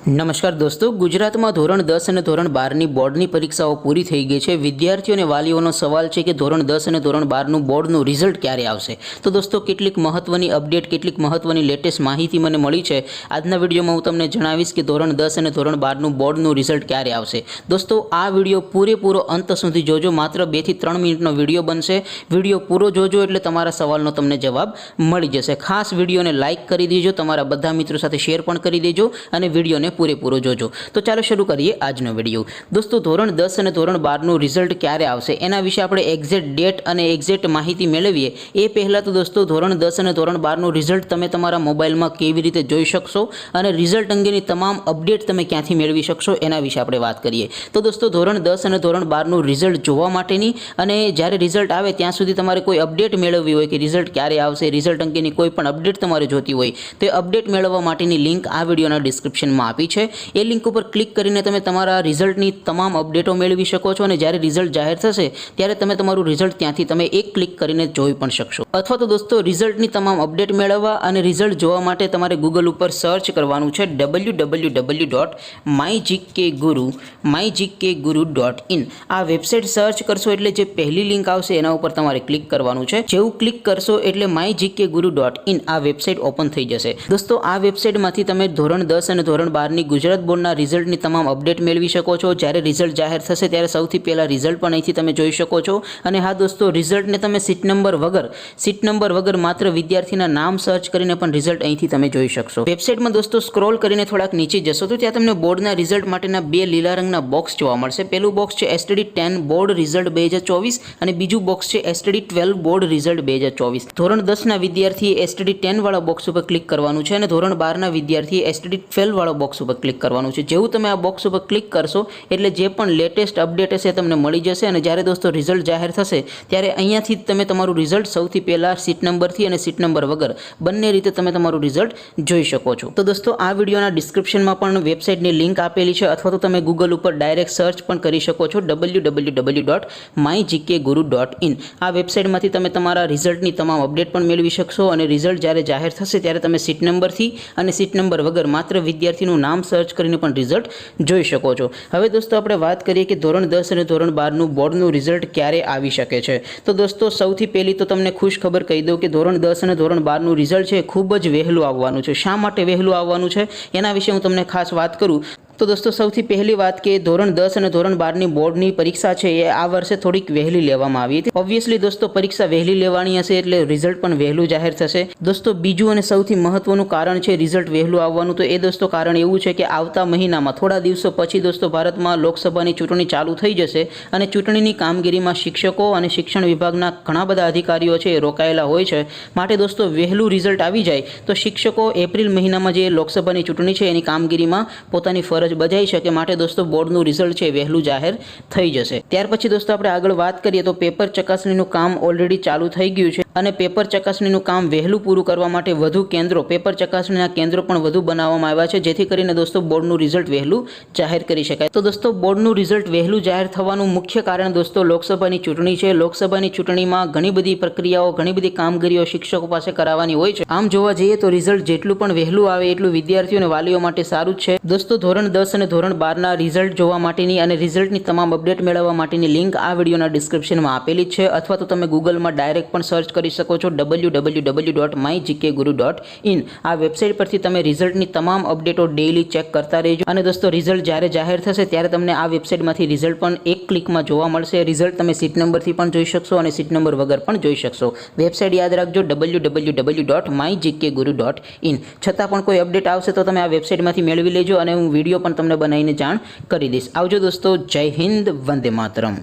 નમસ્કાર દોસ્તો, ગુજરાતમાં ધોરણ 10 અને ધોરણ 12ની બોર્ડની પરીક્ષાઓ પૂરી થઈ ગઈ છે। વિદ્યાર્થીઓ અને વાલીઓનો સવાલ છે કે ધોરણ 10 અને ધોરણ 12નું બોર્ડનું રિઝલ્ટ ક્યારે આવશે। તો દોસ્તો, કેટલીક મહત્વની અપડેટ, કેટલીક મહત્વની લેટેસ્ટ માહિતી મને મળી છે। આજના વિડીયોમાં હું તમને જણાવીશ કે ધોરણ 10 અને ધોરણ 12નું બોર્ડનું રિઝલ્ટ ક્યારે આવશે। દોસ્તો, આ વિડીયો પૂરેપૂરો અંત સુધી જોજો। માત્ર 2 થી 3 મિનિટનો વિડીયો બનશે। વિડીયો પૂરો જોજો એટલે તમારા સવાલનો તમને જવાબ મળી જશે। ખાસ વિડીયોને લાઇક કરી દેજો, તમારા બધા મિત્રો સાથે શેર પણ કરી દેજો અને વિડીયોને પૂરેપૂરો જોજો। તો ચાલો શરૂ કરીએ આજનો વિડીયો। દોસ્તો, ધોરણ 10 અને ધોરણ 12નું રિઝલ્ટ ક્યારે આવશે એના વિશે આપણે એક્ઝેક્ટ ડેટ અને એક્ઝેક્ટ માહિતી મેળવીએ એ પહેલાં તો દોસ્તો, ધોરણ 10 અને ધોરણ 12નું રિઝલ્ટ તમે તમારા મોબાઈલમાં કેવી રીતે જોઈ શકશો અને રિઝલ્ટ અંગેની તમામ અપડેટ તમે ક્યાંથી મેળવી શકશો એના વિશે આપણે વાત કરીએ। તો દોસ્તો, ધોરણ 10 અને ધોરણ 12નું રિઝલ્ટ જોવા માટેની અને જ્યારે રિઝલ્ટ આવે ત્યાં સુધી તમારે કોઈ અપડેટ મેળવવી હોય કે રિઝલ્ટ ક્યારે આવશે, રિઝલ્ટ અંગેની કોઈ પણ અપડેટ તમારે જોતી હોય તો એ અપડેટ મેળવવા માટેની લિંક આ વિડીયોના ડિસ્ક્રિપ્શનમાં આપી છે। એ લિંક ઉપર ક્લિક કરીને તમે તમારા રિઝલ્ટની તમામ અપડેટો મેળવી શકો છો અને જ્યારે રિઝલ્ટ જાહેર થશે ત્યારે તમે તમારું રિઝલ્ટ ત્યાંથી તમે એક ક્લિક કરીને જોઈ પણ શકશો। અથવા તો દોસ્તો, રિઝલ્ટની તમામ અપડેટ મેળવવા અને રિઝલ્ટ જોવા માટે તમારે ગૂગલ ઉપર સર્ચ કરવાનું છે www.mygkguru.in। આ વેબસાઇટ સર્ચ કરશો એટલે જે પહેલી લિંક આવશે એના ઉપર તમારે ક્લિક કરવાનું છે। જેવું ક્લિક કરશો એટલે mygkguru.in આ વેબસાઇટ ઓપન થઈ જશે। દોસ્તો, આ વેબસાઇટમાંથી તમે ધોરણ 10 અને ધોરણ 12ની ગુજરાત બોર્ડના રિઝલ્ટની તમામ અપડેટ મેળવી શકો છો। જ્યારે રિઝલ્ટ જાહેર થશે ત્યારે સૌથી પહેલાં રિઝલ્ટ પણ અહીંથી તમે જોઈ શકો છો। અને હા દોસ્તો, રિઝલ્ટને તમે સીટ નંબર વગર માત્ર વિદ્યાર્થીના નામ સર્ચ કરીને પણ રિઝલ્ટ અહીંથી તમે જોઈ શકશો। વેબસાઇટમાં દોસ્તો સ્ક્રોલ કરીને થોડાક નીચે જશો તો ત્યાં તમને બોર્ડના રિઝલ્ટ માટેના 2 લીલા રંગના બોક્સ જોવા મળશે। પહેલું બોક્સ છે STD 10 બોર્ડ રિઝલ્ટ 2024 અને બીજું બોક્સ છે STD 12 બોર્ડ રિઝલ્ટ 2024। ધોરણ 10ના વિદ્યાર્થીએ STD 10 વાળા બોક્સ ઉપર ક્લિક કરવાનું છે અને ધોરણ 12ના વિદ્યાર્થીએ STD 12 વાળા બોક્સ ઉપર ક્લિક કરવાનું છે। જેવું તમે આ બોક્સ ઉપર ક્લિક કરશો એટલે જે પણ લેટેસ્ટ અપડેટ હશે તમને મળી જશે। અને જ્યારે દોસ્તો રિઝલ્ટ જાહેર થશે ત્યારે અહીંયાથી તમે તમારું રિઝલ્ટ સૌથી પહેલાં સીટ નંબરથી અને સીટ નંબર વગર બંને રીતે તમે તમારું રિઝલ્ટ જોઈ શકો છો। તો દોસ્તો, આ વિડીયોના ડિસ્ક્રિપ્શનમાં પણ વેબસાઇટની લિંક આપેલી છે અથવા તો તમે ગૂગલ ઉપર ડાયરેક્ટ સર્ચ પણ કરી શકો છો www.mygkguru.in। આ વેબસાઇટમાંથી તમે તમારા રિઝલ્ટની તમામ અપડેટ પણ મેળવી શકશો અને રિઝલ્ટ જ્યારે જાહેર થશે ત્યારે તમે સીટ નંબરથી અને સીટ નંબર વગર માત્ર વિદ્યાર્થીનું નામ સર્ચ કરીને પણ રિઝલ્ટ જોઈ શકો છો। હવે દોસ્તો, આપણે વાત કરીએ કે ધોરણ 10 અને ધોરણ 12નું બોર્ડનું રિઝલ્ટ ક્યારે આવી શકે છે। તો દોસ્તો, સૌથી પહેલી તો તમને ખુશ ખબર કહી દઉં કે ધોરણ 10 અને ધોરણ 12નું રિઝલ્ટ છે ખૂબ જ વહેલું આવવાનું છે। શા માટે વહેલું આવવાનું છે એના વિશે હું તમને ખાસ વાત કરું તો દોસ્તો, સૌથી પહેલી વાત કે ધોરણ 10 અને ધોરણ 12ની બોર્ડની પરીક્ષા છે એ આ વર્ષે થોડીક વહેલી લેવામાં આવી હતી। ઓબ્વિયસલી દોસ્તો, પરીક્ષા વહેલી લેવાની હશે એટલે રિઝલ્ટ પણ વહેલું જાહેર થશે। દોસ્તો, બીજું અને સૌથી મહત્વનું કારણ છે રિઝલ્ટ વહેલું આવવાનું તો એ દોસ્તો કારણ એવું છે કે આવતા મહિનામાં થોડા દિવસો પછી દોસ્તો ભારતમાં લોકસભાની ચૂંટણી ચાલુ થઈ જશે અને ચૂંટણીની કામગીરીમાં શિક્ષકો અને શિક્ષણ વિભાગના ઘણા બધા અધિકારીઓ છે એ રોકાયેલા હોય છે। માટે દોસ્તો, વહેલું રિઝલ્ટ આવી જાય તો શિક્ષકો એપ્રિલ મહિનામાં જે લોકસભાની ચૂંટણી છે એની કામગીરીમાં પોતાની ફરજ બજાવી શકે। માટે દોસ્તો, બોર્ડનું રિઝલ્ટ છે વહેલું જાહેર થઈ જશે। ત્યાર પછી દોસ્તો, આપણે આગળ વાત કરીએ તો પેપર ચકાસણીનું કામ ઓલરેડી ચાલુ થઈ ગયું છે અને પેપર ચકાસણીનું કામ વહેલું પૂરું કરવા માટે વધુ કેન્દ્રો, પેપર ચકાસણીના કેન્દ્રો પણ વધુ બનાવવામાં આવ્યા છે જેથી કરીને દોસ્તો બોર્ડનું રિઝલ્ટ વહેલું જાહેર કરી શકાય। તો દોસ્તો, બોર્ડનું રિઝલ્ટ વહેલું જાહેર થવાનું મુખ્ય કારણ દોસ્તો લોકસભાની ચૂંટણી છે। લોકસભાની ચૂંટણીમાં ઘણી બધી પ્રક્રિયાઓ, ઘણી બધી કામગીરીઓ શિક્ષકો પાસે કરાવવાની હોય છે। આમ જોવા જઈએ તો રિઝલ્ટ જેટલું પણ વહેલું આવે એટલું વિદ્યાર્થીઓ અને વાલીઓ માટે સારું જ છે। દોસ્તો, ધોરણ 10 અને ધોરણ 12ના રિઝલ્ટ જોવા માટેની અને રિઝલ્ટની તમામ અપડેટ મેળવવા માટેની લિંક આ વિડીયોના ડિસ્ક્રિપ્શનમાં આપેલી છે અથવા તો તમે ગૂગલમાં ડાયરેક્ટ પણ સર્ચ કરી શકો છો www.mygkguru.in। આ વેબસાઇટ પરથી તમે રિઝલ્ટની તમામ અપડેટો ડેઇલી ચેક કરતા રહેજો। અને દોસ્તો, રિઝલ્ટ જ્યારે જાહેર થશે ત્યારે તમને આ વેબસાઇટમાંથી રિઝલ્ટ પણ એક ક્લિકમાં જોવા મળશે। રિઝલ્ટ તમે સીટ નંબરથી પણ જોઈ શકશો અને સીટ નંબર વગર પણ જોઈ શકશો। વેબસાઇટ યાદ રાખજો www.mygkguru.in। છતાં પણ કોઈ અપડેટ આવશે તો તમે આ વેબસાઇટમાંથી મેળવી લેજો અને હું વિડીયો પણ તમને બનાવીને જાણ કરી દઈશ। આવજો દોસ્તો, જય હિન્દ, વંદે માતરમ।